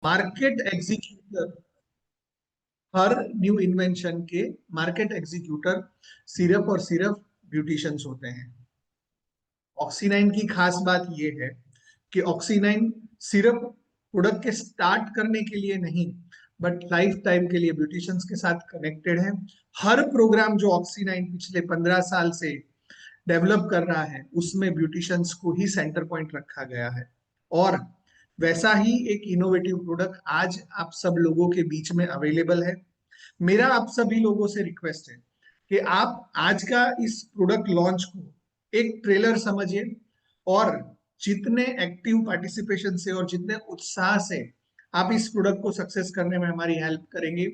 Market executor, हर new invention के market executor सिर्फ और सिर्फ ब्यूटिशियंस होते हैं। ऑक्सीनाइन की खास बात यह है कि ऑक्सीनाइन सिर्फ प्रोडक्ट के स्टार्ट करने के लिए नहीं, बट लाइफ टाइम के लिए ब्यूटिशियंस के साथ कनेक्टेड है। हर प्रोग्राम जो ऑक्सीनाइन पिछले 15 साल से डेवलप कर रहा है, उसमें ब्यूटिशियंस को ही सेंटर पॉइंट रखा गया है। और वैसा ही एक इनोवेटिव प्रोडक्ट आज आप सब लोगों के बीच में अवेलेबल है। मेरा आप सभी लोगों से रिक्वेस्ट है कि आप आज का इस प्रोडक्ट लॉन्च को एक ट्रेलर समझिए, और जितने एक्टिव पार्टिसिपेशन से और जितने उत्साह से आप इस प्रोडक्ट को सक्सेस करने में हमारी हेल्प करेंगे,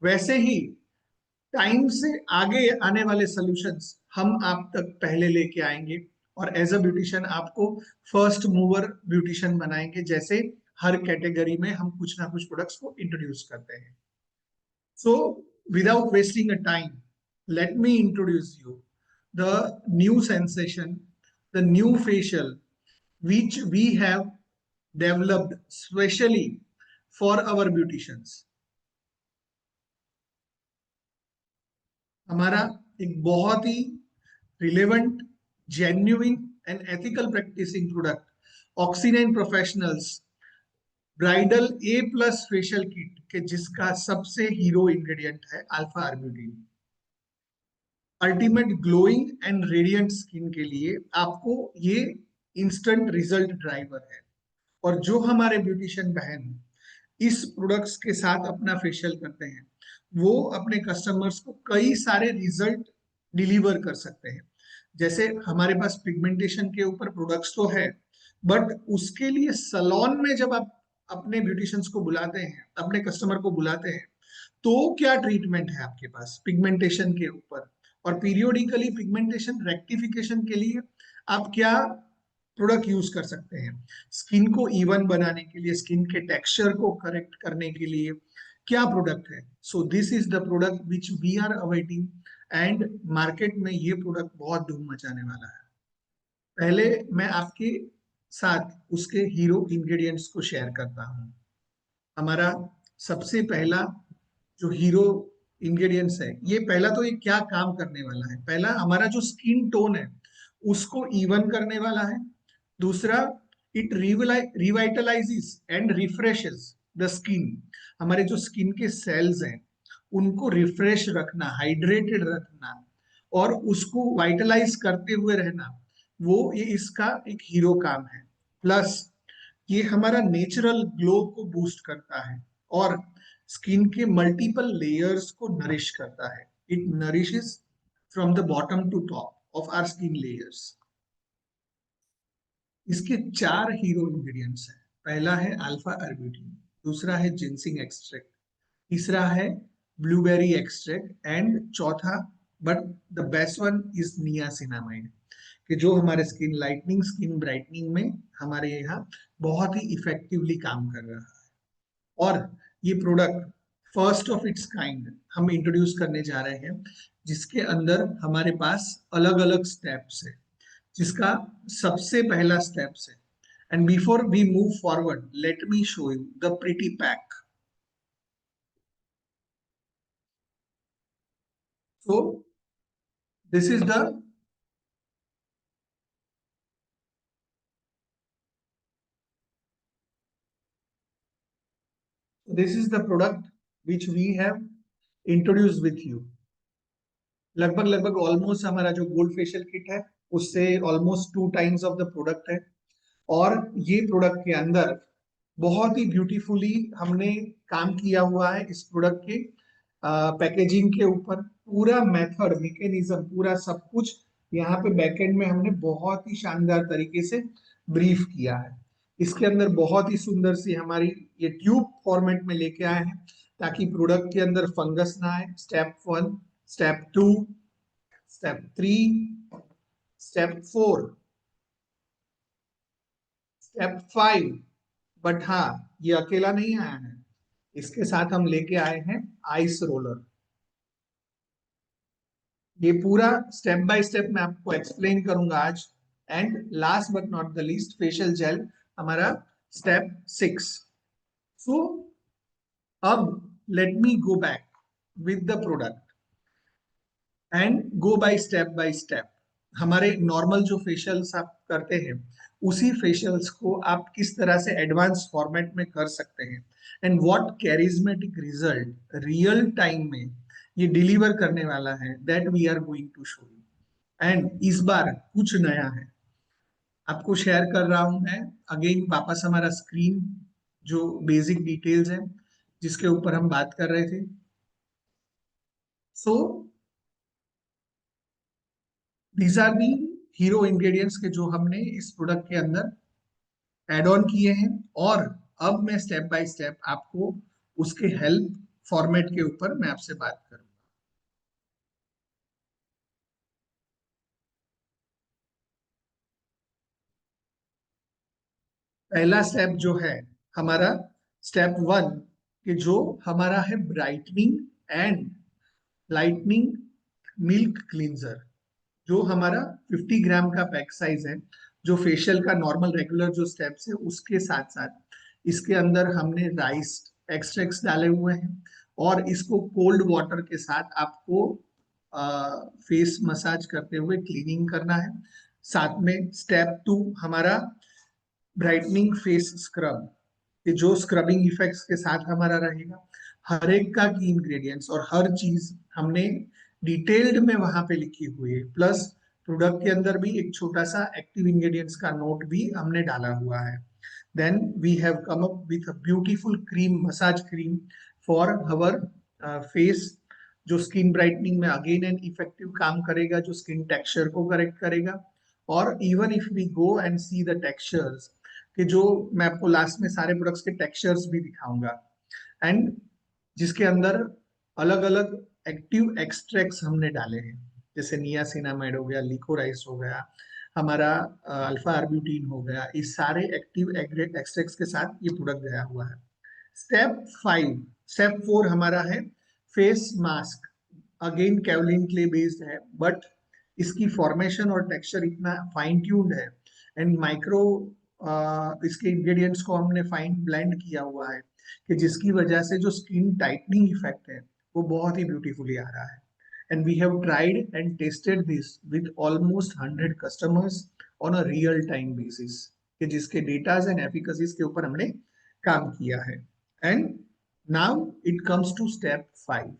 वैसे ही टाइम से आगे आने वाले सॉल्यूशंस हम आप तक पहले लेके आएंगे, और एज अ ब्यूटिशियन आपको फर्स्ट मूवर ब्यूटिशियन बनाएंगे, जैसे हर कैटेगरी में हम कुछ ना कुछ प्रोडक्ट्स को इंट्रोड्यूस करते हैं। So, without wasting a time, let me introduce you the new sensation, the new facial, which we have developed specially for our beauticians. हमारा एक बहुत ही relevant, genuine and ethical practising product ऑक्सीनाइन professionals bridal A plus facial kit के, जिसका सबसे hero ingredient है alpha arbutin. Ultimate glowing and radiant skin के लिए आपको ये इंस्टेंट रिजल्ट ड्राइवर है। और जो हमारे ब्यूटिशियन बहन इस प्रोडक्ट्स के साथ अपना फेशियल करते हैं, वो अपने कस्टमर्स को कई सारे रिजल्ट डिलीवर कर सकते हैं। जैसे हमारे पास पिगमेंटेशन के ऊपर प्रोडक्ट्स तो है, बट उसके लिए सलोन में जब आप अपने ब्यूटिशियंस को बुलाते हैं, अपने कस्टमर को बुलाते हैं, तो क्या ट्रीटमेंट है आपके पास पिगमेंटेशन के ऊपर, और पीरियोडिकली पिगमेंटेशन रेक्टिफिकेशन के लिए आप क्या प्रोडक्ट यूज कर सकते हैं, स्किन को इवन बनाने के लिए, स्किन के टेक्सचर को करेक्ट करने के लिए क्या प्रोडक्ट है। So this is the product which we are awaiting, and market में ये प्रोडक्ट बहुत धूम मचाने वाला है। पहले मैं आपके साथ उसके हीरो इंग्रेडिएंट्स को शेयर करता हूँ। हमारा सबसे पहला जो हीरो इंग्रेडिएंट्स है, ये पहला तो ये क्या काम करने वाला है, पहला हमारा जो स्किन टोन है उसको इवन करने वाला है। दूसरा, it revitalises and refreshes the skin. हमारे जो स्किन के सेल्स हैं उनको रिफ्रेश रखना, हाइड्रेटेड रखना और उसको वाइटलाइज करते हुए रहना, वो ये इसका एक हीरो काम है। प्लस ये हमारा नेचुरल ग्लो को बूस्ट करता है और स्किन के मल्टीपल लेयर्स को नरिश करता है। It nourishes from the bottom to top of our skin layers. इसके 4 हीरो इंग्रेडिएंट्स हैं। पहला है अल्फा आर्ब्यूटिन, दूसरा है जिंसिंग एक्सट्रैक्ट, तीसरा है ब्लूबेरी एक्सट्रैक्ट, एंड चौथा but the best one is niacinamide, कि जो हमारे स्किन लाइटनिंग, स्किन ब्राइटनिंग में हमारे यहाँ बहुत ही इफेक्टिवली काम कर रहा है। और ये product first of its kind हम इंट्रोड्यूस करने जा रहे हैं, जिसके अंदर हमारे पास अलग अलग स्टेप्स है, जिसका सबसे पहला स्टेप्स है। And before we move forward, let me show you the pretty pack. So this is the product which we have introduce with you. लगभग लगभग ऑलमोस्ट हमारा जो गोल्ड फेशियल किट है उससे almost 2 times of the product है। और ये product के अंदर बहुत ही ब्यूटीफुली हमने काम किया हुआ है इस प्रोडक्ट के पैकेजिंग के ऊपर। पूरा मेथड, मैकेनिज्म, पूरा सब कुछ यहाँ पे बैकएंड में हमने बहुत ही शानदार तरीके से ब्रीफ किया है। इसके अंदर बहुत ही सुंदर सी हमारी ये ट्यूब फॉर्मेट में लेके आए हैं, ताकि प्रोडक्ट के अंदर फंगस ना आए। Step 1, step 2, step 3, step 4, step 5। But हाँ, ये अकेला नहीं आया है, इसके साथ हम लेके आए हैं आइस रोलर। ये पूरा स्टेप बाय स्टेप मैं आपको एक्सप्लेन करूंगा आज। And last but not the least, facial gel, हमारा स्टेप 6। सो अब let me go back with the product and go by step. हमारे नॉर्मल जो फेशियल्स आप करते हैं उसी फेशियल्स को आप किस तरह से एडवांस फॉर्मेट में कर सकते हैं and what charismatic result real time में ये डिलीवर करने वाला है, that we are going to show you. And इस बार कुछ नया है आपको शेयर कर रहा हूं मैं। अगेन वापस हमारा स्क्रीन जो बेसिक डिटेल्स है जिसके ऊपर हम बात कर रहे थे। So these are the hero ingredients के जो हमने इस प्रोडक्ट के अंदर एड ऑन किए हैं, और अब मैं स्टेप बाय स्टेप आपको उसके हेल्प फॉर्मेट के ऊपर मैं आपसे बात करूंगा। पहला स्टेप जो है हमारा स्टेप वन, कि जो हमारा है brightening and lightning milk cleanser. जो हमारा 50 ग्राम का पैक साइज है, जो फेशियल का नॉर्मल रेगुलर जो स्टेप्स है उसके साथ साथ इसके अंदर हमने राइस एक्सट्रैक्ट्स डाले हुए हैं, और इसको कोल्ड वाटर के साथ आपको फेस मसाज करते हुए क्लीनिंग करना है। साथ में स्टेप टू हमारा ब्राइटनिंग फेस स्क्रब, कि जो स्क्रबिंग इफेक्ट्स के साथ हमारा रहेगा। हर एक का की इंग्रेडिएंट्स और हर चीज हमने डिटेल्ड में वहां पे लिखी हुई है, प्लस प्रोडक्ट के अंदर भी एक छोटा सा एक्टिव इंग्रेडिएंट्स का नोट भी हमने डाला हुआ है। Then we have come up with a beautiful cream, massage cream for our face, जो स्किन ब्राइटनिंग में अगेन एंड इफेक्टिव काम करेगा, जो स्किन टेक्सचर को करेक्ट करेगा। और even if we go and see the textures, कि जो मैं आपको लास्ट में सारे प्रोडक्ट्स के टेक्सचर्स भी दिखाऊंगा, एंड जिसके अंदर अलग अलग एक्टिव एक्सट्रैक्ट्स हमने डाले हैं, जैसे नियासिनामाइड हो गया, लिकोराइस हो गया, हमारा अल्फा आर्ब्यूटिन हो गया, इस सारे एक्टिव एक्सट्रैक्ट्स के साथ ये प्रोडक्ट गया हुआ है। स्टेप 5, स्टेप 4 हमारा है face mask. Again kaolin clay based है, बट इसकी फॉर्मेशन और टेक्सचर इतना फाइन ट्यून्ड है, एंड माइक्रो इसके इंग्रेडिएंट्स को हमने फाइन ब्लेंड किया हुआ है, कि जिसकी वजह से जो स्किन टाइटनिंग इफेक्ट है वो बहुत ही ब्यूटीफुली आ रहा है। And we have tried and tested this with almost 100 customers on a real time basis, कि जिसके डेटाज एंड एफिकेसीज के ऊपर हमने काम किया है। And now it comes to step 5,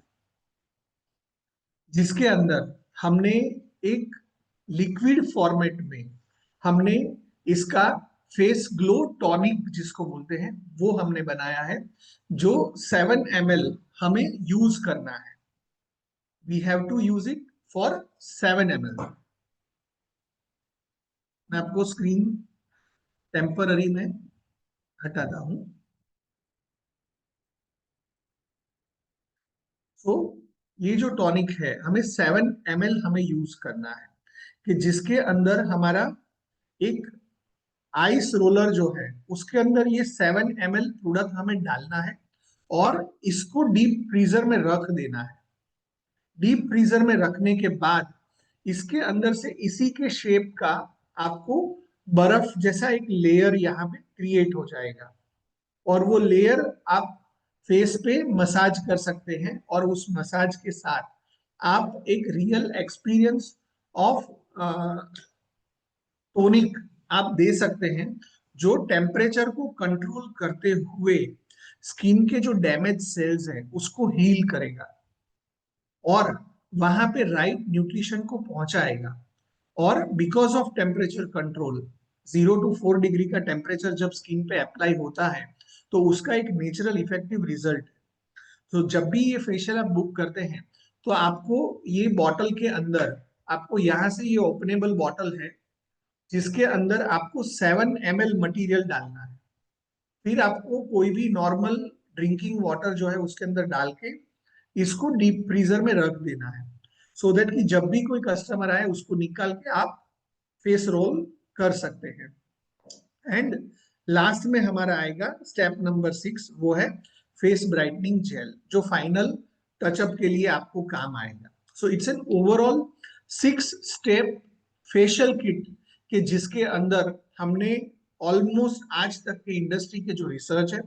जिसके अंदर हमने एक लिक्विड फॉर्मेट में हमने इसका फेस ग्लो टॉनिक जिसको बोलते हैं वो हमने बनाया है, जो 7 ml हमें यूज करना है। We have to use it for 7 ml। मैं आपको स्क्रीन टेम्पररी में हटाता हूं। तो ये जो टॉनिक है हमें 7 ml हमें यूज करना है, कि जिसके अंदर हमारा एक आइस रोलर जो है उसके अंदर ये 7 ml प्रोडक्ट हमें डालना है, और इसको डीप फ्रीजर में रख देना है। डीप फ्रीजर में रखने के बाद इसके अंदर से इसी के शेप का आपको बर्फ जैसा एक लेयर यहाँ पे क्रिएट हो जाएगा, और वो लेयर आप फेस पे मसाज कर सकते हैं, और उस मसाज के साथ आप एक रियल एक्सपीरियंस ऑफ टोनिक आप दे सकते हैं, जो टेम्परेचर को कंट्रोल करते हुए स्किन के जो डैमेज सेल्स हैं उसको हील करेगा, और वहां पे राइट न्यूट्रिशन को पहुंचाएगा। और because of temperature control, 0 to 4 degree का टेम्परेचर जब स्किन पे अप्लाई होता है तो उसका एक नेचुरल इफेक्टिव रिजल्ट। तो जब भी ये फेशियल आप बुक करते हैं तो आपको ये बॉटल के अंदर, आपको यहाँ से ये ओपनेबल बॉटल है जिसके अंदर आपको 7 ml मटेरियल डालना है। फिर आपको कोई भी नॉर्मल ड्रिंकिंग वाटर जो है उसके अंदर डाल के इसको डीप फ्रीजर में रख देना है, सो दैट कि जब भी कोई कस्टमर आए उसको निकाल के आप फेस रोल कर सकते हैं। एंड लास्ट में हमारा आएगा स्टेप नंबर 6, वो है फेस ब्राइटनिंग जेल, जो फाइनल टचअप के लिए आपको काम आएगा। So it's an overall 6 step facial kit, के जिसके अंदर हमने ऑलमोस्ट आज तक के इंडस्ट्री के जो रिसर्च है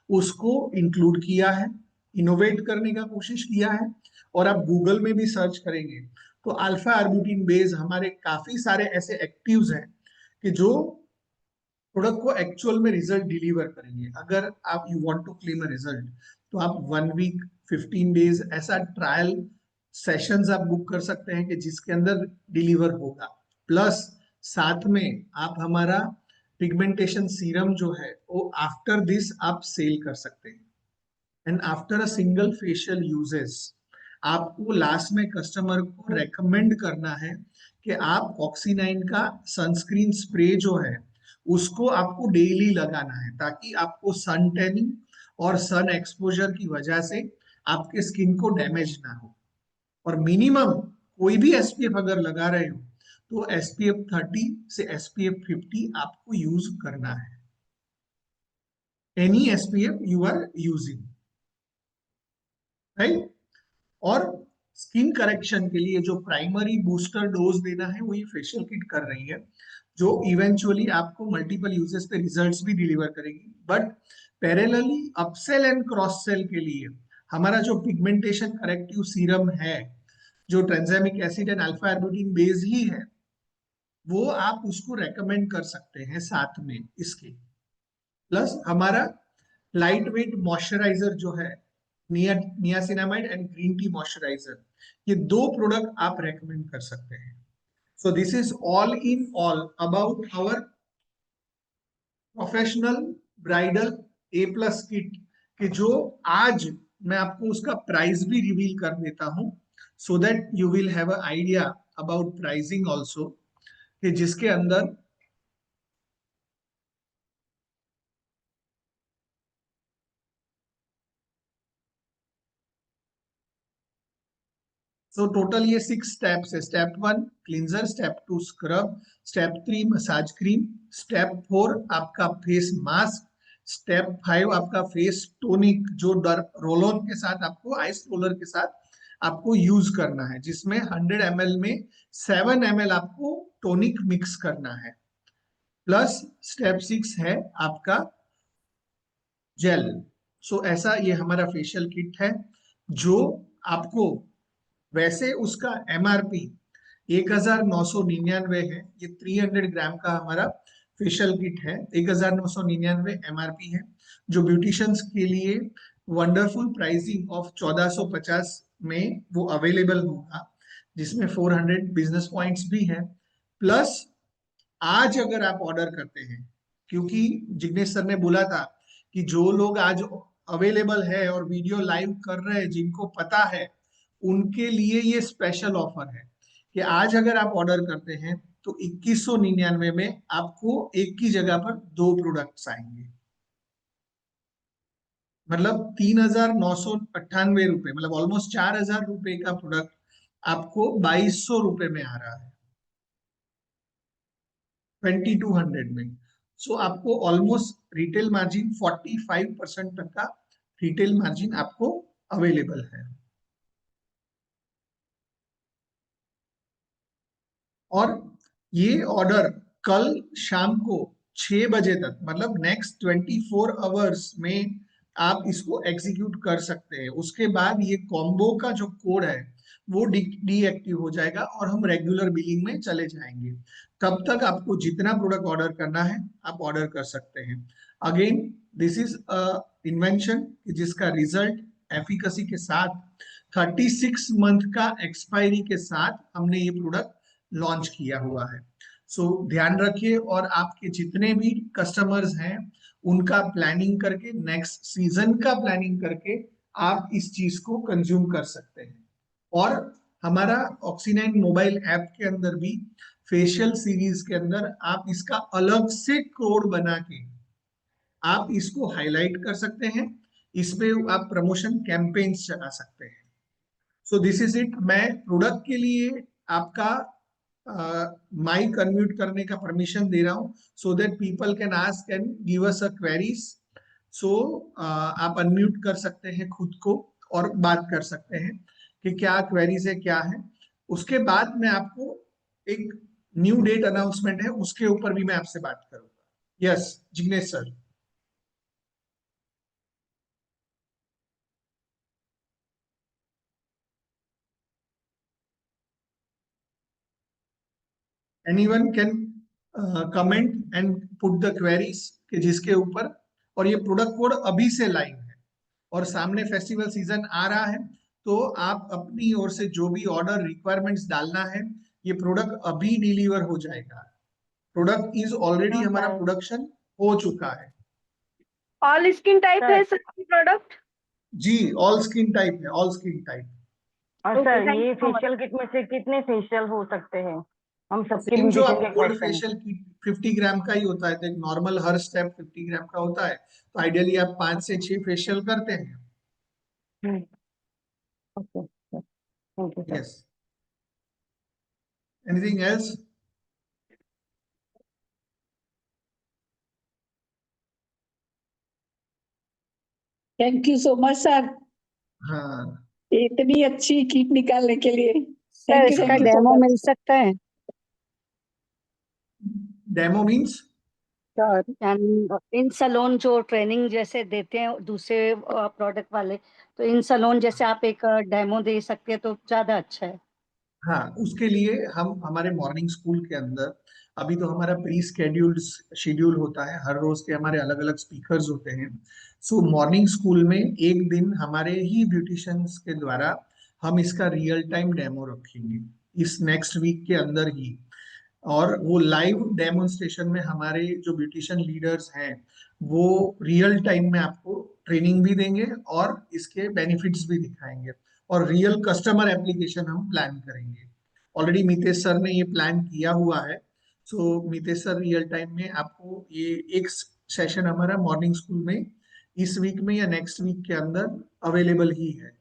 उसको इंक्लूड किया है, इनोवेट करने का कोशिश किया है। और आप गूगल में भी सर्च करेंगे तो अल्फा आर्बुटिन बेस हमारे काफी सारे ऐसे एक्टिव्स हैं कि जो प्रोडक्ट को एक्चुअल में रिजल्ट डिलीवर करेंगे। अगर आप you want to claim a result तो आप 1 वीक 15 डेज ऐसा ट्रायल सेशंस आप बुक कर सकते हैं कि जिसके अंदर डिलीवर होगा। प्लस साथ में आप हमारा पिगमेंटेशन सीरम जो है वो आफ्टर दिस आप सेल कर सकते हैं। And after a single facial uses आपको लास्ट में कस्टमर को रेकमेंड करना है कि आप ऑक्सीनाइन का सनस्क्रीन स्प्रे जो है उसको आपको डेली लगाना है, ताकि आपको सन टैनिंग और सन एक्सपोजर की वजह से आपके स्किन को डैमेज ना हो। और मिनिमम कोई भी एसपीएफ अगर लगा रहे हो तो एसपीएफ 30 से एसपीएफ 50 आपको यूज करना है, any SPF you are using, right. और स्किन करेक्शन के लिए जो प्राइमरी बूस्टर डोज देना है वो ये फेशियल किट कर रही है, जो इवेंचुअली आपको मल्टीपल यूजेस पे रिजल्ट्स भी डिलीवर करेगी। But parallelly upsell and cross sell के लिए हमारा जो पिगमेंटेशन करेक्टिव सीरम है, जो tranexamic acid and alpha arbutin base ही है, वो आप उसको रेकमेंड कर सकते हैं साथ में इसके। प्लस हमारा लाइट वेट मॉइस्चराइजर जो है niacinamide and green tea moisturiser, ये दो प्रोडक्ट आप रेकमेंड कर सकते हैं। So this is all in all about our professional bridal A plus kit, कि जो आज मैं आपको उसका प्राइस भी रिवील कर देता हूं, so that you will have a idea about pricing also, कि जिसके अंदर सो टोटल ये 6 स्टेप्स है। Step 1 cleanser, step 2 scrub, step 3 massage cream, step 4 आपका फेस मास्क, स्टेप 5 आपका फेस टोनिक, जो रोल ऑन के साथ आपको आइस रोलर के साथ आपको यूज करना है, जिसमें 100 ml में 7 ml आपको टोनिक मिक्स करना है। प्लस स्टेप 6 है आपका जेल। सो ऐसा ये हमारा फेशियल किट है, जो आपको वैसे उसका एमआरपी 1999 है। ये 300 ग्राम का हमारा फेशियल किट है, 1999 एमआरपी है, जो ब्यूटिशियंस के लिए वंडरफुल प्राइसिंग ऑफ 1450 में वो अवेलेबल होगा, जिसमें 400 बिजनेस पॉइंट्स भी है। प्लस आज अगर आप ऑर्डर करते हैं, क्योंकि जिग्नेश सर ने बोला था कि जो लोग आज अवेलेबल है और वीडियो लाइव कर रहे हैं, जिनको पता है, उनके लिए ये स्पेशल ऑफर है कि आज अगर आप ऑर्डर करते हैं तो 2199 में आपको एक की जगह पर दो प्रोडक्ट्स आएंगे। मतलब 3998 रुपए, मतलब ऑलमोस्ट 4000 रुपए का प्रोडक्ट आपको 2200 रुपए में आ रहा है, 2200 में। सो आपको ऑलमोस्ट रिटेल मार्जिन 45% तक का रिटेल मार्जिन आपको अवेलेबल है। और ये ऑर्डर कल शाम को 6 बजे तक, मतलब नेक्स्ट 24 आवर्स में आप इसको एग्जीक्यूट कर सकते हैं। उसके बाद ये कॉम्बो का जो कोड है वो डीएक्टिव हो जाएगा और हम रेगुलर बिलिंग में चले जाएंगे। तब तक आपको जितना प्रोडक्ट ऑर्डर करना है आप ऑर्डर कर सकते हैं। Again this is a invention जिसका रिजल्ट एफिकेसी के साथ 36 मंथ का एक्सपायरी के साथ हमने ये प्रोडक्ट लॉन्च किया हुआ है। सो ध्यान रखिए, और आपके जितने भी कस्टमर्स हैं उनका प्लानिंग करके, नेक्स्ट सीजन का प्लानिंग करके आप इस चीज को कंज्यूम कर सकते हैं। और हमारा ऑक्सीनाइन मोबाइल ऐप के अंदर भी फेशियल सीरीज के अंदर आप इसका अलग से कोड बना के आप इसको हाईलाइट कर सकते हैं, इस पे आप प्रमोशन कैंपेन्स चला सकते हैं। So this is it. मैं प्रोडक्ट के लिए आपका माइक अनम्यूट करने का परमिशन दे रहा हूं, so that people can ask and give us a queries. So आप अनम्यूट कर सकते हैं खुद को और बात कर सकते हैं कि क्या क्वेरीज है, क्या है। उसके बाद मैं आपको एक न्यू डेट अनाउंसमेंट है, उसके ऊपर भी मैं आपसे बात करूंगा। Yes Jignesh sir. Anyone can comment and put the queries कि जिसके ऊपर, और ये प्रोडक्ट कोड अभी से लाइव है और सामने फेस्टिवल सीजन आ रहा है, तो आप अपनी ओर से जो भी ऑर्डर रिक्वायरमेंट्स डालना है, ये प्रोडक्ट अभी डिलीवर हो जाएगा। प्रोडक्ट इज ऑलरेडी, हाँ हमारा सर। प्रोडक्शन हो चुका है। ऑल स्किन टाइप है सर सर प्रोडक्ट? जी, ऑल स्किन टाइप है, ऑल स्किन टाइप। और ओके, सर थैंक ये you so much. Facial kit में से कितने फेशियल हो सकते हैं? हम सबके सेम जो ब्यूटिशियन आप के गोल्ड क्वेश्चन है। फेशियल की 50 ग्राम का ही होता है, तो एक नॉर्मल हर स्टेप 50 ग्राम का होता है, तो आइडियली आप 5 से 6 फेशियल करते हैं। Okay sir, thank you sir. Yes, anything else? Thank you so much sir, हाँ, इतनी अच्छी किट निकालने के लिए। सर थैंक इसका you so demo mill much. सकता है? Demo means? सर इन सलोन जो ट्रेनिंग जैसे देते हैं दूसरे प्रोडक्ट वाले, तो इन सलोन जैसे आप एक डेमो दे सकते हैं तो ज्यादा अच्छा है। हाँ, उसके लिए हम हमारे मॉर्निंग स्कूल के अंदर, अभी तो हमारा प्री स्केड्यूल्ड शेड्यूल होता है, हर रोज के हमारे अलग अलग स्पीकर्स होते हैं। सो मॉर्निंग स्कूल में एक दिन हमारे ही ब्यूटिशियंस के द्वारा हम इसका रियल टाइम डेमो रखेंगे, इस नेक्स्ट वीक के अंदर ही। और वो लाइव डेमोन्स्ट्रेशन में हमारे जो ब्यूटिशियन लीडर्स हैं, वो रियल टाइम में आपको ट्रेनिंग भी देंगे और इसके बेनिफिट्स भी दिखाएंगे, और रियल कस्टमर एप्लीकेशन हम प्लान करेंगे। ऑलरेडी मितेश सर ने ये प्लान किया हुआ है। सो मितेश सर रियल टाइम में आपको ये एक सेशन हमारा मॉर्निंग स्कूल में इस वीक में या नेक्स्ट वीक के अंदर अवेलेबल ही है।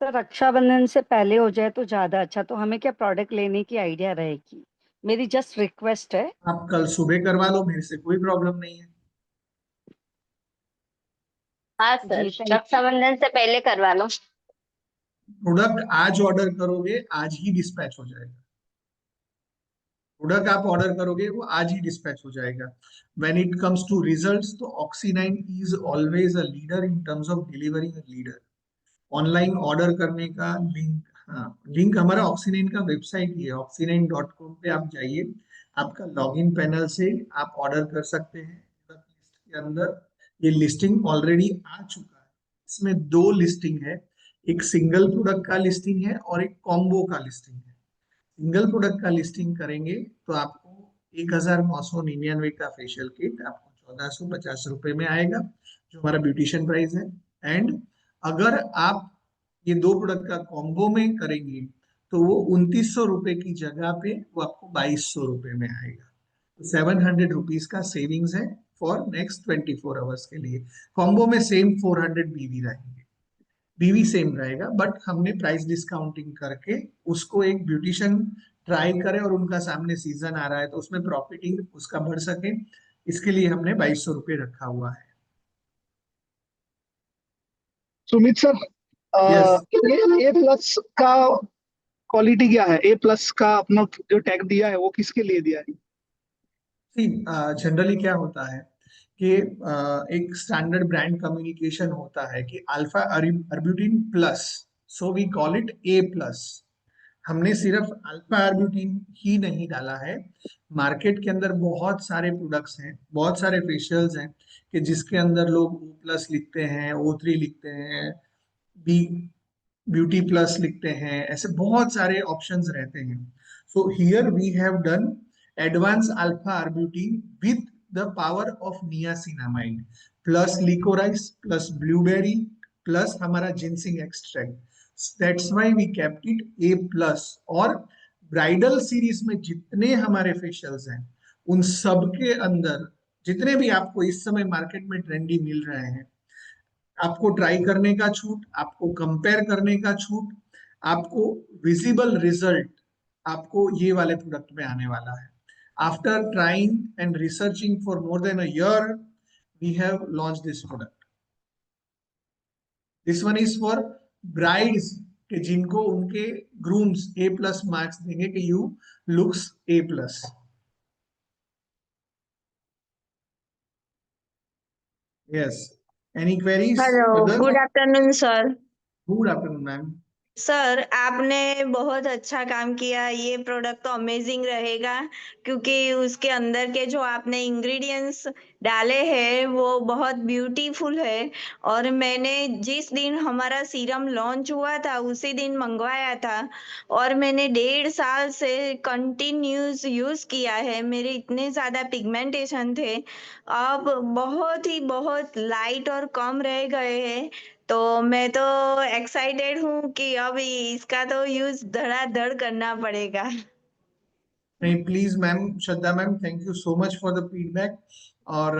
सर रक्षाबंधन से पहले हो जाए तो ज्यादा अच्छा, तो हमें क्या प्रोडक्ट लेने की आइडिया रहेगी? मेरी जस्ट रिक्वेस्ट है। आप कल सुबह करवा लो, मेरे से कोई प्रॉब्लम नहीं है। हाँ जी सर, थैंक रक्षाबंधन से पहले करवा लो। प्रोडक्ट आज ऑर्डर करोगे, आज ही डिस्पैच हो जाएगा। प्रोडक्ट आप ऑर्डर करोगे, वो आज ही डिस्पैच हो जाएगा। When it comes to results, तो Oxynine is always a leader in terms of delivering a leader. Online order करने का लिंक, हाँ, लिंक हमारा ऑक्सीनाइन का वेबसाइट ही है, oxy9.com पे आप जाइए, आपका लॉगिन पैनल से आप ऑर्डर कर सकते हैं। लिस्ट के अंदर ये लिस्टिंग ऑलरेडी आ चुका है। इसमें दो लिस्टिंग है, एक सिंगल प्रोडक्ट का लिस्टिंग है और एक कॉम्बो का लिस्टिंग है। सिंगल प्रोडक्ट का लिस्टिंग करेंगे तो आपको 1999 का फेशियल किट आपको 1450 रुपए में आएगा, जो हमारा ब्यूटिशियन प्राइस है। एंड अगर आप ये दो प्रोडक्ट का कॉम्बो में करेंगे, तो वो 2900 रुपए की जगह पे वो आपको 2200 रुपए में आएगा। तो 700 रुपीज का सेविंग्स है फॉर नेक्स्ट 24 आवर्स के लिए। कॉम्बो में सेम 400 बीवी रहेंगे, बीवी सेम रहेगा, बट हमने प्राइस डिस्काउंटिंग करके उसको एक ब्यूटिशियन ट्राई करे और उनका सामने सीजन आ रहा है तो उसमें प्रॉफिटिंग उसका बढ़ सके, इसके लिए हमने 2200 रुपये रखा हुआ है। सुमित सर, यस, ए प्लस का क्वालिटी क्या है? ए प्लस का अपना जो टैग दिया है वो किसके लिए दिया है? सी जनरली क्या होता है कि एक स्टैंडर्ड ब्रांड कम्युनिकेशन होता है कि alpha arbutin plus, so we call it A plus. हमने सिर्फ अल्फा आर्ब्यूटिन ही नहीं डाला है, मार्केट के अंदर बहुत सारे प्रोडक्ट्स हैं, बहुत सारे फेशियल्स हैं कि जिसके अंदर लोग ओ प्लस लिखते हैं, O3 लिखते हैं, बी ब्यूटी प्लस लिखते हैं, ऐसे बहुत सारे ऑप्शंस रहते हैं। So here we have done advance alpha arbutin with the power of niacinamide plus liquorice plus blueberry plus हमारा ginseng extract. That's why we kept it A plus. और bridal series में जितने हमारे फेशियल्स हैं, उन सब के अंदर जितने भी आपको इस समय मार्केट में ट्रेंडी मिल रहे हैं, आपको ट्राई करने का छूट, आपको कंपेयर करने का छूट, आपको विजिबल रिजल्ट आपको ये वाले प्रोडक्ट में आने वाला है। After trying and researching for more than a year, we have launch this product. This one is for brides के जिनको उनके ग्रूम्स ए प्लस मार्क्स देंगे कि you looks A plus. Yes, any queries hello, further? Good afternoon sir. Good afternoon ma'am. Sir आपने बहुत अच्छा काम किया। ये प्रोडक्ट तो अमेजिंग रहेगा क्योंकि उसके अंदर के जो आपने इंग्रेडिएंट्स डाले हैं वो बहुत ब्यूटीफुल है। और मैंने जिस दिन हमारा सीरम लॉन्च हुआ था उसी दिन मंगवाया था और मैंने 1.5 साल से कंटिन्यूस यूज किया है। मेरे इतने ज्यादा पिगमेंटेशन थे, अब बहुत लाइट और कम रह गए हैं। तो मैं तो एक्साइटेड हूँ कि अब इसका तो यूज धड़ाधड़ करना पड़ेगा। नहीं, please ma'am, Shraddha ma'am, thank you so much for the feedback. और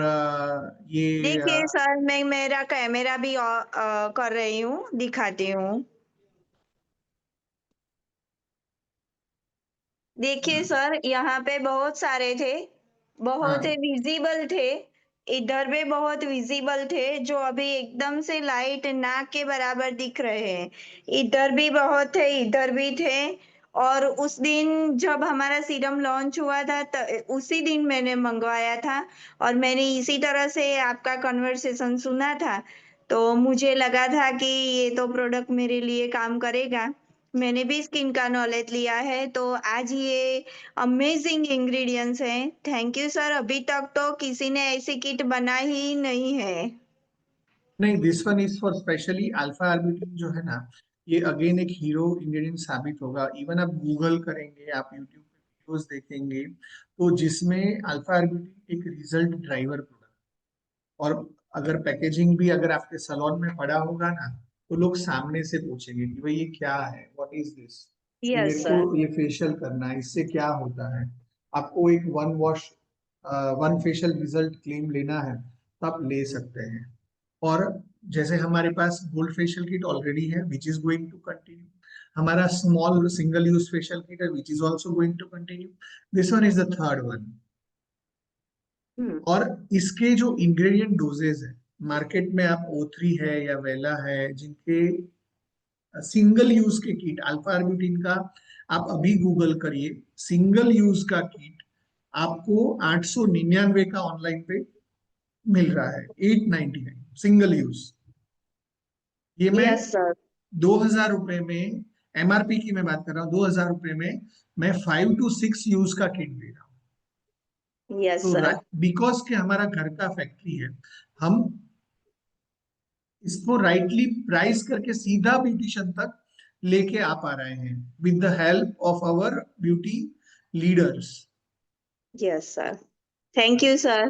ये देखिए सर, मैं मेरा कैमरा भी कर रही हूँ, दिखाती हूँ। देखिए सर, यहाँ पे बहुत सारे थे, बहुत हाँ, ही विजिबल थे। इधर भी बहुत विजिबल थे जो अभी एकदम से लाइट नाक के बराबर दिख रहे हैं। इधर भी बहुत थे, इधर भी थे। और उस दिन जब हमारा सीरम लॉन्च हुआ था उसी दिन मैंने मंगवाया था और मैंने इसी तरह से आपका कन्वर्सेशन सुना था। तो मुझे लगा था कि ये तो प्रोडक्ट मेरे लिए काम करेगा। मैंने भी स्किन का नॉलेज लिया है तो आज ये अमेजिंग इंग्रेडिएंट्स हैं। Thank you sir. अभी तक तो किसी ने ऐसी किट बनाई ही नहीं है। नहीं, this one is for specially alpha arbutin जो है ना, ये अगेन एक हीरो इंग्रेडिएंट साबित होगा। इवन आप गूगल करेंगे, आप यूट्यूब पे वीडियोस देखेंगे, तो जिसमें अल्फा आर्बिट्रिन एक रिजल्ट ड्राइवर प्रोडक्ट। और अगर पैकेजिंग भी अगर आपके सैलून में पड़ा होगा ना, तो लोग सामने से पूछेंगे कि भाई ये क्या है, व्हाट इज दिस, कि मेरे यस को सर। ये फेशियल करना है, इससे क्या होता है। आपको एक one wash one facial result claim लेना है तो आप ले सकते हैं। और जैसे हमारे पास गोल्ड फेशियल किट ऑलरेडी है which is going to continue, हमारा small single use facial kit है which is also going to continue, this one is the third one. Hmm. और इसके जो इंग्रेडिएंट डोजेज है, मार्केट में आप O3 है या वेला है जिनके सिंगल यूज के किट अल्फा आर्बिटिन का, आप अभी गूगल करिए, सिंगल यूज का किट आपको 899 का ऑनलाइन पे मिल रहा है, 899 सिंगल यूज। ये मैं यस सर। 2000 रुपए में, एमआरपी की मैं बात कर रहा हूँ, 2000 रुपए में मैं 5 to 6 यूज का किट दे रहा हूँ। यस तो सर। बिकॉज के हमारा घर का फैक्ट्री है, हम इसको राइटली प्राइस करके सीधा ब्यूटिशियन तक लेके आ पा रहे हैं with the help of our beauty leaders. Yes sir. Thank you sir.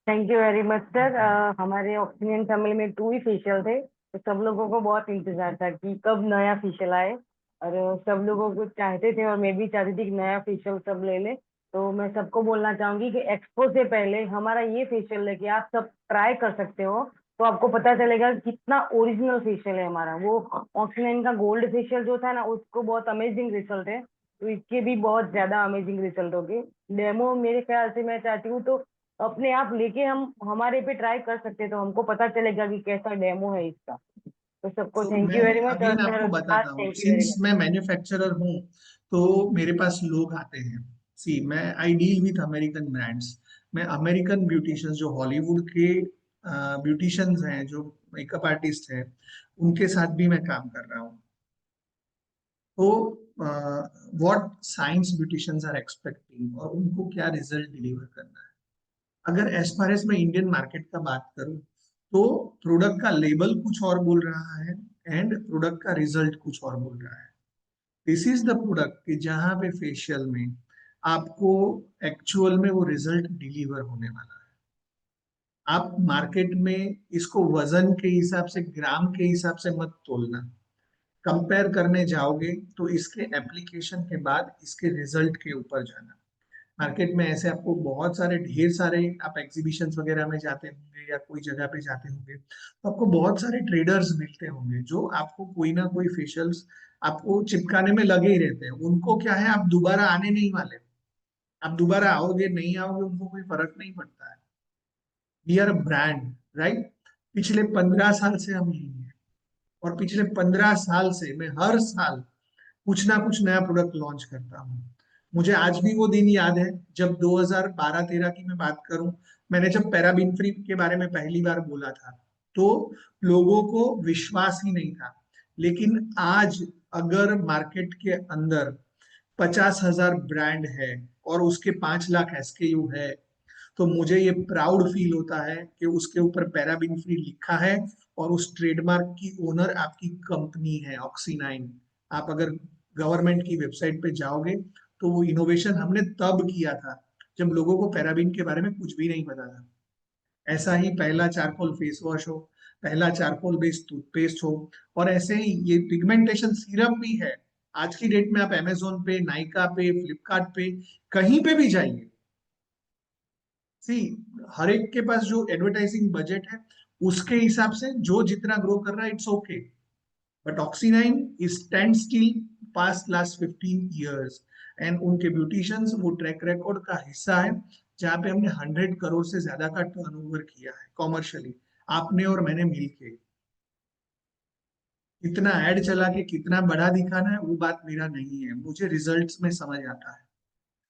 Thank you very much sir. हमारे ऑक्सीजन फैमिली में 2 ही फेशियल थे, तो सब लोगों को बहुत इंतजार था कि कब नया फेशियल आए। और सब लोगों को चाहते थे और मैं भी चाहती थी कि नया फेशियल सब ले ले। तो मैं सबको बोलना चाहूंगी कि एक्सपो से पहले हमारा ये फेशियल लेके आप सब ट्राई कर सकते हो, तो आपको पता चलेगा कि कितना ओरिजिनल फेशियल है हमारा। वो ऑक्सीजन का गोल्ड फेशियल जो था ना, उसको बहुत अमेजिंग रिजल्ट है, तो इसके भी बहुत ज्यादा अमेजिंग रिजल्ट होंगे। डेमो मेरे ख्याल से मैं चाहती हूँ तो अपने आप लेके हम हमारे पे ट्राई कर सकते हैं, तो हमको पता चलेगा कि कैसा डेमो है इसका। तो सबको तो थैंक यू मैं वेरी मच। और अगेन सर आपको खास बताता हूँ, thank you very since much. मैं मैन्युफैक्चरर हूँ तो मेरे पास लोग आते हैं। सी, मैं I deal with American brands. मैं अमेरिकन ब्यूटिशियंस जो हॉलीवुड के ब्यूटिशियंस हैं, जो मेकअप आर्टिस्ट हैं, उनके साथ भी मैं काम कर रहा हूँ। तो what science beauticians are expecting और उनको क्या रिजल्ट डिलीवर करना है। अगर एज फार एज मैं इंडियन मार्केट का बात करूं, तो प्रोडक्ट का लेबल कुछ और बोल रहा है एंड प्रोडक्ट का रिजल्ट कुछ और बोल रहा है। दिस इज द प्रोडक्ट कि जहां पे फेशियल में आपको एक्चुअल में वो रिजल्ट डिलीवर होने वाला है। आप मार्केट में इसको वजन के हिसाब से, ग्राम के हिसाब से मत तोलना। कंपेयर करने जाओगे तो इसके एप्लीकेशन के बाद इसके रिजल्ट के ऊपर जाना। मार्केट में ऐसे आपको बहुत सारे, ढेर सारे, आप एग्जीबिशंस वगैरह में जाते होंगे या कोई जगह पे जाते होंगे तो आपको बहुत सारे ट्रेडर्स मिलते होंगे जो आपको कोई ना कोई फेशियल्स आपको चिपकाने में लगे ही रहते हैं। उनको क्या है, आप दोबारा आने नहीं वाले, आप दोबारा आओगे नहीं आओगे उनको कोई फर्क नहीं पड़ता है। We are a brand, right. पिछले 15 साल से हम यही हैं और पिछले 15 साल से मैं हर साल कुछ ना कुछ नया प्रोडक्ट लॉन्च करता हूँ। मुझे आज भी वो दिन याद है जब 2012-13 की मैं बात करूं, मैंने जब पैराबीन फ्री के बारे में पहली बार बोला था तो लोगों को विश्वास ही नहीं था। लेकिन आज अगर मार्केट के अंदर 50,000 ब्रांड है और उसके 5 लाख SKU है, तो मुझे ये प्राउड फील होता है कि उसके ऊपर पैराबिन फ्री लिखा है और उस ट्रेडमार्क की ओनर आपकी कंपनी है ऑक्सीनाइन। आप अगर गवर्नमेंट की वेबसाइट पे जाओगे तो वो इनोवेशन हमने तब किया था जब लोगों को पैराबिन के बारे में कुछ भी नहीं पता था। ऐसा ही पहला चारकोल फेस वॉश हो, पहला चारकोल बेस्ड टूथपेस्ट हो, और ऐसे ही ये पिगमेंटेशन सीरम भी है। आज की डेट में आप अमेजोन पे, नाइका पे, फ्लिपकार्ट पे, कहीं पे भी जाइए, सी हर एक के पास जो एडवर्टाइजिंग बजट है उसके हिसाब से जो जितना ग्रो कर रहा है it's okay, but Oxynine is stand still past last 15 years and उनके ब्यूटिशियंस वो ट्रैक रिकॉर्ड का हिस्सा है जहाँ पे हमने 100 करोड़ से ज्यादा का टर्नओवर किया है कॉमर्शियली, आपने और मैंने मिलके। कितना ऐड चला के कितना बड़ा दिखाना है वो बात मेरा नहीं है, मुझे रिजल्ट्स में समझ आता है।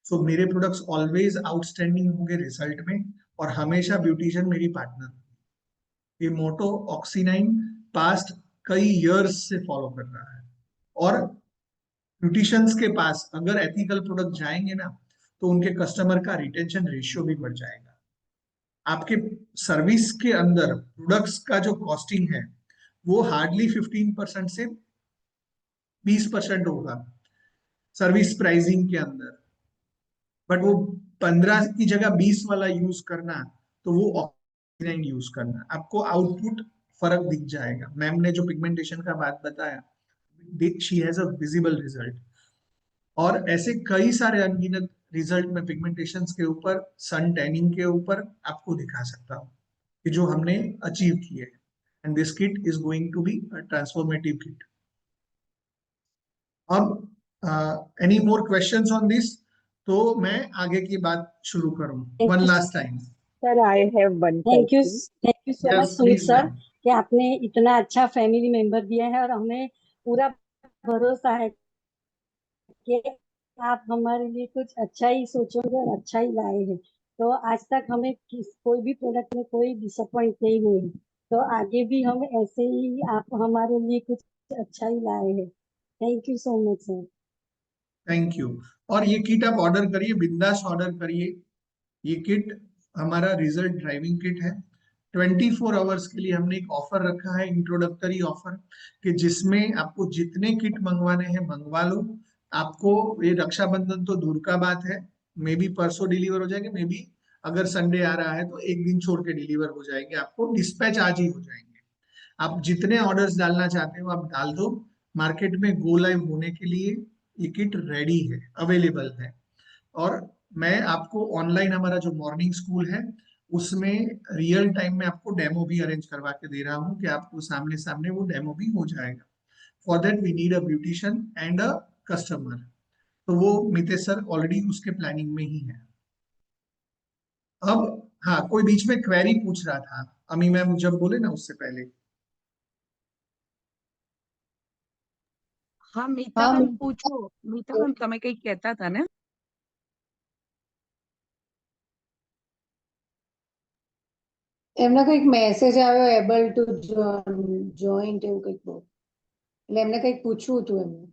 सो मेरे प्रोडक्ट्स ऑलवेज आउटस्टैंडिंग होंगे रिजल्ट में, और हमेशा ब्यूटिशियन मेरी पार्टनर। ये मोटो ऑक्सीनाइन पास्ट कई इयर्स से फॉलो कर रहा है, और ब्यूटिशियंस के पास अगर एथिकल प्रोडक्ट जाएंगे ना तो उनके कस्टमर का रिटेंशन रेशियो भी बढ़ जाएगा। आपके सर्विस के अंदर प्रोडक्ट्स का जो कॉस्टिंग है वो हार्डली 15% से 20% होगा सर्विस प्राइसिंग के अंदर, बट वो 15 की जगह 20 वाला यूज करना, तो वो ऑक्सीनाइन यूज करना, आपको आउटपुट फर्क दिख जाएगा। मैम ने जो पिगमेंटेशन का बात बताया, she has a visible result, और ऐसे कई सारे अनगिनत रिजल्ट में पिगमेंटेशन के ऊपर, सन टैनिंग के ऊपर आपको दिखा सकता हूँ कि जो हमने अचीव किए हैं। And this kit is going to be a transformative kit. अब any more questions on this, तो मैं आगे की बात शुरू करूं one last time. Sir, I have one thank you question. So much yes Sumit please sir ma'am. कि आपने इतना अच्छा फैमिली मेंबर दिया है, और हमें पूरा भरोसा है कि आप हमारे लिए कुछ अच्छा ही सोचोगे और अच्छा ही लाए हैं। तो आज तक हमें कोई भी प्रोडक्ट में कोई डिसअपॉइंट नहीं हुए, तो आगे भी हम ऐसे ही आप हमारे लिए कुछ अच्छा ही लाए हैं। Thank you so much sir. Thank you. और ये किट आप ऑर्डर करिए, बिंदास ऑर्डर करिए। ये किट हमारा रिजल्ट ड्राइविंग किट है। 24 आवर्स के लिए हमने एक ऑफर रखा है, इंट्रोडक्टरी ऑफर, कि जिसमें आपको जितने किट मंगवाने हैं मंगवा लो। आपको ये रक्षाबंधन तो दूर का बात है, मे बी परसों डिलीवर हो जाएंगे, मे बी अगर संडे आ रहा है तो एक दिन छोड़ के डिलीवर हो जाएंगे, आपको डिस्पैच आज ही हो जाएंगे। आप जितने ऑर्डर्स डालना चाहते हो आप डाल दो। मार्केट में गो लाइव होने के लिए ये किट रेडी है, अवेलेबल है। और मैं आपको ऑनलाइन हमारा जो मॉर्निंग स्कूल है उसमें रियल टाइम में आपको डेमो भी अरेंज करवा के दे रहा हूँ कि आपको सामने सामने वो डेमो भी हो जाएगा। For that we need a beautician and a customer, तो वो मितेश सर ऑलरेडी उसके प्लानिंग में ही है। अब हाँ, कोई बीच में क्वेरी पूछ रहा था, अमी मैम जब बोले ना उससे पहले। हाँ मीता मैम पूछो, मीता मैम તમે કઈ કહેતા હતા ને? એમને કઈક મેસેજ આવ્યો એબલ ટુ જોઈન્ટ એવું કઈક બહુ, એટલે એમને કઈક પૂછવું હતું એમને।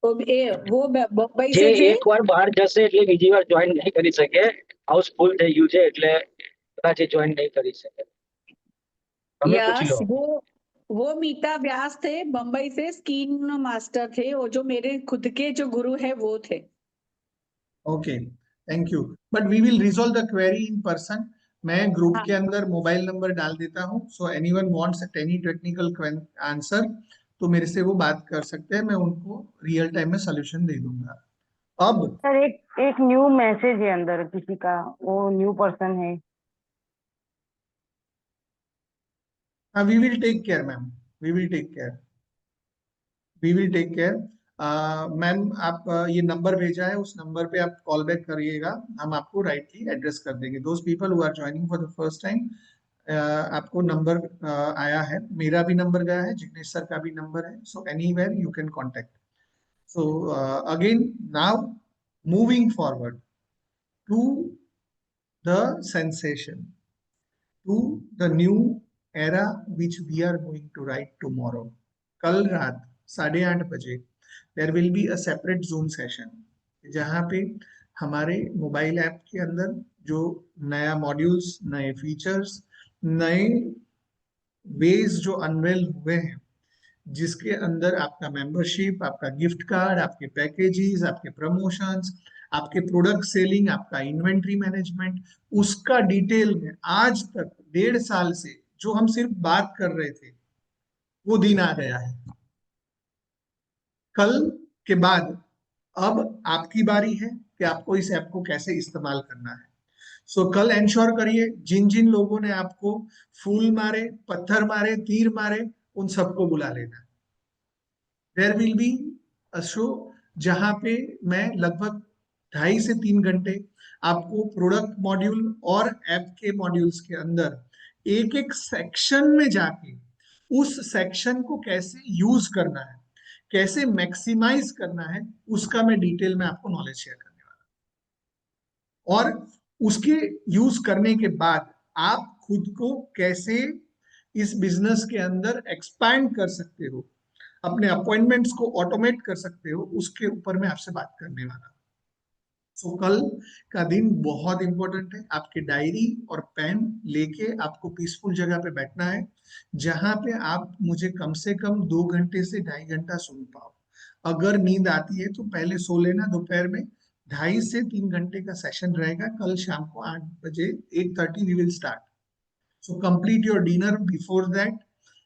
તો એ वो બમ્બઈ જે से थे। એકવાર બહાર જશે એટલે બીજી વાર જોઈન નહીં કરી શકે, હાઉસ ફૂલ થઈ ગયું છે એટલે કદાચ એ જોઈન નહીં કરી શકે। તમે પૂછી यस लो। वो मीता व्यास थे, बम्बई से स्किन मास्टर थे, और जो मेरे खुद के जो गुरु है वो थे। Okay, thank you, but we will resolve the query in person. मैं ग्रुप के अंदर मोबाइल नंबर डाल देता हूँ, so anyone wants any technical answer तो मेरे से वो बात कर सकते हैं, मैं उनको रियल टाइम में सोल्यूशन दे दूंगा। अब सर एक एक न्यू मैसेज है अंदर किसी का, वो न्यू पर्सन है। We will take care ma'am, we will take care, we will take care. Ma'am आप ये नंबर भेजा है, उस नंबर पे आप कॉल बैक करिएगा, हम आपको राइटली एड्रेस कर देंगे। Those people who are joining for the first time, आपको नंबर आया है, मेरा भी नंबर गया है, जिग्नेश सर का भी नंबर है, so anywhere you can contact. So again now moving forward to the sensation, to the new era which we are going to write tomorrow. कल रात 8:30 बजे there will be a separate Zoom session, जहाँ पे हमारे mobile app के अंदर जो नया मॉड्यूल्स, नए फीचर्स, नए वेज जो अनवेल हुए हैं, जिसके अंदर आपका मेंबरशिप, आपका गिफ्ट कार्ड, आपके पैकेजेस, आपके प्रमोशंस, आपके प्रोडक्ट सेलिंग, आपका इन्वेंट्री मैनेजमेंट, उसका डिटेल में आज तक 1.5 साल से जो हम सिर्फ बात कर रहे थे वो दिन आ गया है। कल के बाद अब आपकी बारी है कि आपको इस ऐप को कैसे इस्तेमाल करना है। सो कल इंश्योर करिए जिन जिन लोगों ने आपको फूल मारे, पत्थर मारे, तीर मारे, उन सबको बुला लेना। There will be a show जहां पे मैं लगभग 2.5 से 3 घंटे आपको प्रोडक्ट मॉड्यूल और ऐप के मॉड्यूल्स के अंदर एक एक सेक्शन में जाके उस सेक्शन को कैसे यूज करना है, कैसे मैक्सिमाइज करना है, उसका मैं डिटेल में आपको नॉलेज शेयर करने वाला, और उसके यूज करने के बाद आप खुद को कैसे इस बिजनेस के अंदर एक्सपैंड कर सकते हो, अपने अपॉइंटमेंट्स को ऑटोमेट कर सकते हो, उसके ऊपर मैं आपसे बात करने वाला हूं। सो कल का दिन बहुत इंपॉर्टेंट है। आपके डायरी और पेन लेके आपको पीसफुल जगह पे बैठना है, जहां पे आप मुझे कम से कम 2 घंटे से 2.5 घंटा सुन पाओ। अगर नींद आती है तो पहले सो लेना। दोपहर में 2.5 से 3 घंटे का सेशन रहेगा। कल शाम को 8 बजे 8:30 we will start. So complete your dinner before that.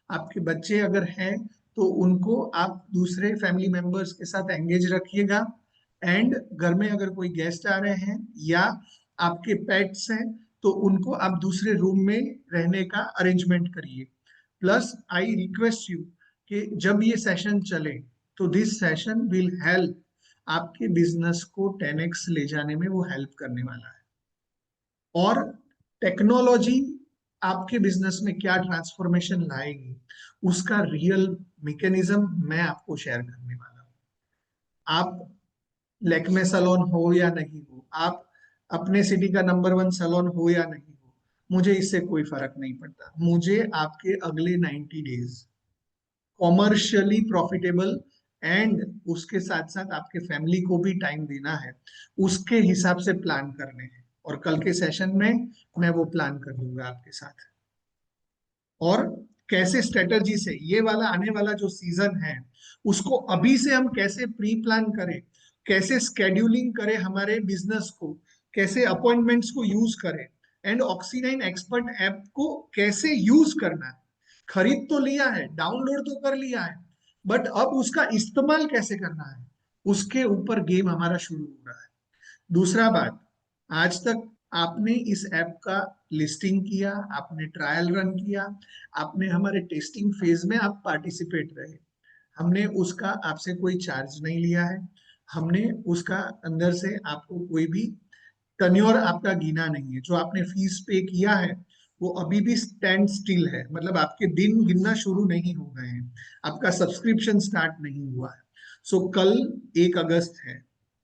आपके बच्चे अगर हैं तो उनको आप दूसरे फैमिली मेंबर्स के साथ एंगेज रखिएगा, एंड घर में अगर कोई गेस्ट आ रहे हैं या आपके पेट्स हैं तो उनको आप दूसरे रूम में रहने का अरेंजमेंट करिए। प्लस आई रिक्वेस्ट यू कि जब ये सेशन चले तो दिस सेशन विल हेल्प आपके बिजनेस को 10x ले जाने में वो हेल्प करने वाला है। और टेक्नोलॉजी आपके बिजनेस में क्या ट्रांसफॉर्मेशन लाएगी उसका रियल मैकेनिज्म मैं आपको शेयर करने वाला हूँ। आप लैक्मे सैलून हो या नहीं हो, आप अपने सिटी का नंबर 1 सैलून हो या नहीं हो, मुझे इससे कोई फर्क नहीं पड़ता। मुझे आपके अगले 90 डेज कॉमर्शियली प्रॉफिटेबल एंड उसके साथ साथ आपके फैमिली को भी टाइम देना है, उसके हिसाब से प्लान करने हैं। और कल के सेशन में मैं वो प्लान कर दूंगा आपके साथ। और कैसे स्ट्रेटजी से ये वाला आने वाला जो सीजन है उसको अभी से हम कैसे प्री प्लान करें, कैसे स्केड्यूलिंग करें हमारे बिजनेस को, कैसे अपॉइंटमेंट्स को यूज करें, एंड ऑक्सी9 एक्सपर्ट ऐप को कैसे यूज करना है। खरीद तो लिया है, डाउनलोड तो कर लिया है, बट अब उसका इस्तेमाल कैसे करना है उसके ऊपर गेम हमारा शुरू हो रहा है। दूसरा बात, आज तक आपने इस ऐप का लिस्टिंग किया, आपने ट्रायल रन किया, आपने हमारे टेस्टिंग फेज में आप पार्टिसिपेट रहे, हमने उसका आपसे कोई चार्ज नहीं लिया है, हमने उसका अंदर से आपको कोई भी टर्न्योर आपका गिना नहीं है। जो आपने फीस पे किया है वो अभी भी स्टैंड स्टिल है, मतलब आपके दिन गिनना शुरू नहीं हो गए हैं, आपका सब्सक्रिप्शन स्टार्ट नहीं हुआ है। सो कल 1 अगस्त है,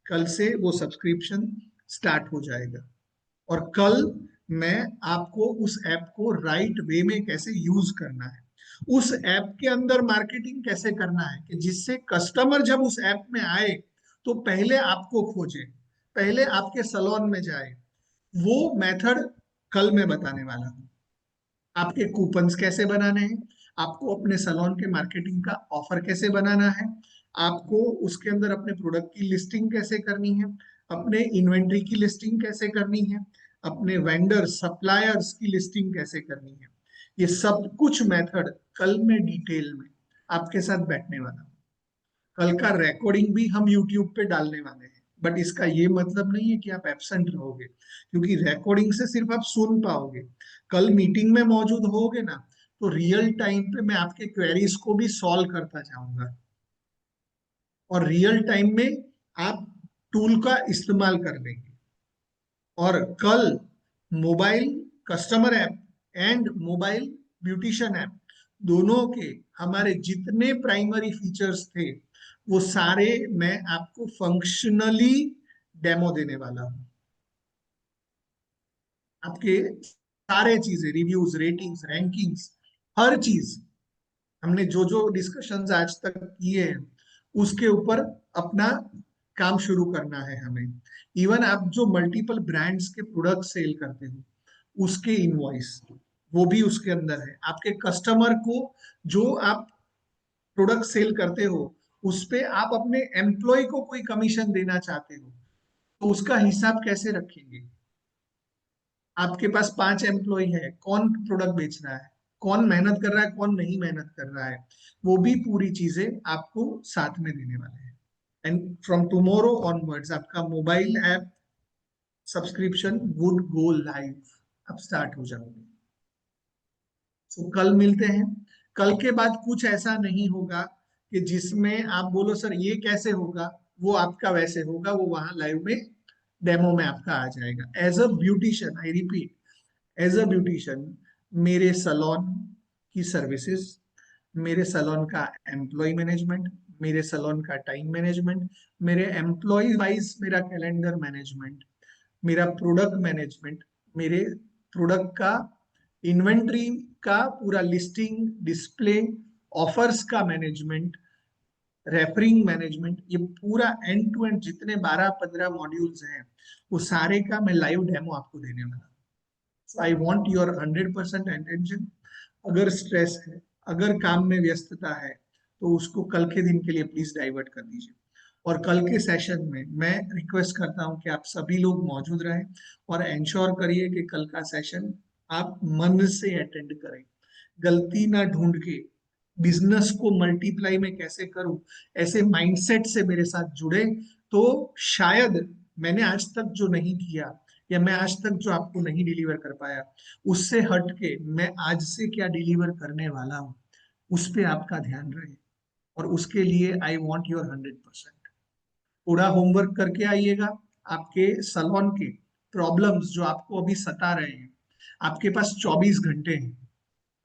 कल से वो सब्सक्रिप्शन स्टार्ट हो जाएगा। और कल मैं आपको उस ऐप को राइट वे में कैसे यूज करना है, उस ऐप के अंदर मार्केटिंग कैसे करना है कि जिससे कस्टमर जब उस ऐप में आए तो पहले आपको खोजे, पहले आपके सैलून में जाए, वो मेथड कल मैं बताने वाला हूँ। आपके कूपन्स कैसे बनाने हैं, आपको अपने सैलून के मार्केटिंग का ऑफर कैसे बनाना है, आपको उसके अंदर अपने प्रोडक्ट की लिस्टिंग कैसे करनी है, अपने इन्वेंट्री की लिस्टिंग कैसे करनी है, अपने वेंडर सप्लायर्स की लिस्टिंग कैसे करनी है। ये सब कुछ मेथड कल मैं डिटेल में आपके साथ बैठने वाला हूँ। कल का रिकॉर्डिंग भी हम यूट्यूब पे डालने वाले हैं, बट इसका ये मतलब नहीं है कि आप एब्सेंट रहोगे, क्योंकि रिकॉर्डिंग से सिर्फ आप सुन पाओगे। कल मीटिंग में मौजूद होगे ना तो रियल टाइम पे मैं आपके क्वेरीज को भी सॉल्व करता जाऊंगा, और रियल टाइम में आप टूल का इस्तेमाल कर लेंगे। और कल mobile customer app and mobile beautician app दोनों के हमारे जितने प्राइमरी फीचर्स थे वो सारे मैं आपको फंक्शनली डेमो देने वाला हूं। आपके सारे चीजें, रिव्यूज, रेटिंग्स, रैंकिंग्स, हर चीज हमने जो जो डिस्कशंस आज तक किए हैं उसके ऊपर अपना काम शुरू करना है हमें। इवन आप जो मल्टीपल ब्रांड्स के प्रोडक्ट सेल करते हो उसके इनवॉइस वो भी उसके अंदर है। आपके कस्टमर को जो आप प्रोडक्ट सेल करते हो उस पे आप अपने एम्प्लॉय को कोई कमीशन देना चाहते हो तो उसका हिसाब कैसे रखेंगे? आपके पास 5 एम्प्लॉय है, कौन प्रोडक्ट बेच रहा है, कौन मेहनत कर रहा है, कौन नहीं मेहनत कर रहा है, वो भी पूरी चीजें आपको साथ में देने वाले हैं। एंड फ्रॉम टुमारो ऑनवर्ड्स आपका mobile app subscription would go live, अब स्टार्ट हो जाओगे। तो कल मिलते हैं। कल के बाद कुछ ऐसा नहीं होगा कि जिसमें आप बोलो सर ये कैसे होगा, वो आपका वैसे होगा, वो वहां लाइव में डेमो में आपका आ जाएगा। As a beautician, I repeat, as a beautician मेरे सैलून की सर्विसेज, मेरे सैलून का एम्प्लॉय मैनेजमेंट, मेरे सैलून का टाइम मैनेजमेंट, मेरे एम्प्लॉय वाइज मेरा कैलेंडर मैनेजमेंट, मेरा प्रोडक्ट मैनेजमेंट, मेरे प्रोडक्ट का इन्वेंट्री का पूरा लिस्टिंग, डिस्प्ले, ऑफर्स का मैनेजमेंट, रेफरिंग मैनेजमेंट, ये पूरा एंड टू एंड जितने 12-15 मॉड्यूल्स हैं वो सारे का मैं लाइव डेमो आपको देने वाला हूँ। I want your 100% attention. अगर स्ट्रेस है, अगर काम में व्यस्तता है तो उसको कल के दिन के लिए प्लीज डाइवर्ट कर दीजिए। और कल के सेशन में मैं रिक्वेस्ट करता हूं कि आप सभी लोग मौजूद रहें और इंश्योर करिए कि कल का सेशन आप मन से अटेंड करें, गलती ना ढूंढ के। बिजनेस को मल्टीप्लाई में कैसे करूं, ऐसे माइंडसेट से मेरे साथ जुड़े तो शायद मैंने आज तक जो नहीं किया या मैं आज तक जो आपको नहीं डिलीवर कर पाया उससे हट के मैं आज से क्या डिलीवर करने वाला हूं उस पे आपका ध्यान रहे। और उसके लिए आई वॉन्ट योर 100%। पूरा होमवर्क करके आइएगा। आपके सैलून के प्रॉब्लम्स जो आपको अभी सता रहे हैं, आपके पास 24 घंटे हैं,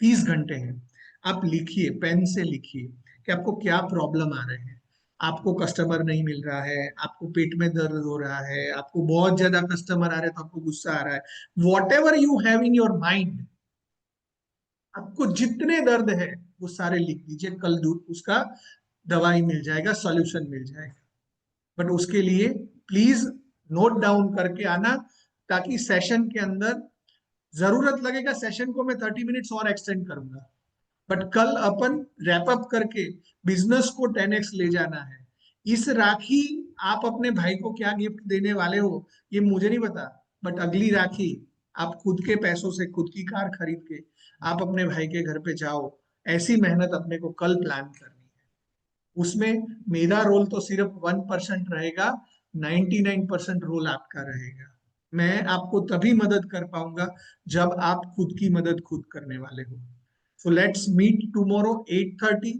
30 घंटे हैं। आप लिखिए, पेन से लिखिए कि आपको क्या प्रॉब्लम आ रहे हैं। आपको कस्टमर नहीं मिल रहा है, आपको पेट में दर्द हो रहा है, आपको बहुत ज्यादा कस्टमर आ रहे हैं तो आपको गुस्सा आ रहा है। What ever you have in your mind, आपको जितने दर्द है वो सारे लिख दीजिए। कल उसका दवाई मिल जाएगा, सॉल्यूशन मिल जाएगा। बट उसके लिए प्लीज नोट डाउन करके आना, ताकि सेशन के अंदर जरूरत लगेगा सेशन को मैं 30 मिनट्स और एक्सटेंड करूंगा। बट कल अपन रैप अप करके बिजनेस को 10x ले जाना है। इस राखी आप अपने भाई को क्या गिफ्ट देने वाले हो ये मुझे नहीं पता, बट अगली राखी आप खुद के पैसों से खुद की कार खरीद के आप अपने भाई के घर पे जाओ। ऐसी मेहनत अपने को कल प्लान करनी है। उसमें मेरा रोल तो सिर्फ 1% रहेगा, 99% रोल आपका रहेगा। मैं आपको तभी मदद कर पाऊंगा जब आप खुद की मदद खुद करने वाले हो। So let's meet tomorrow 8:30,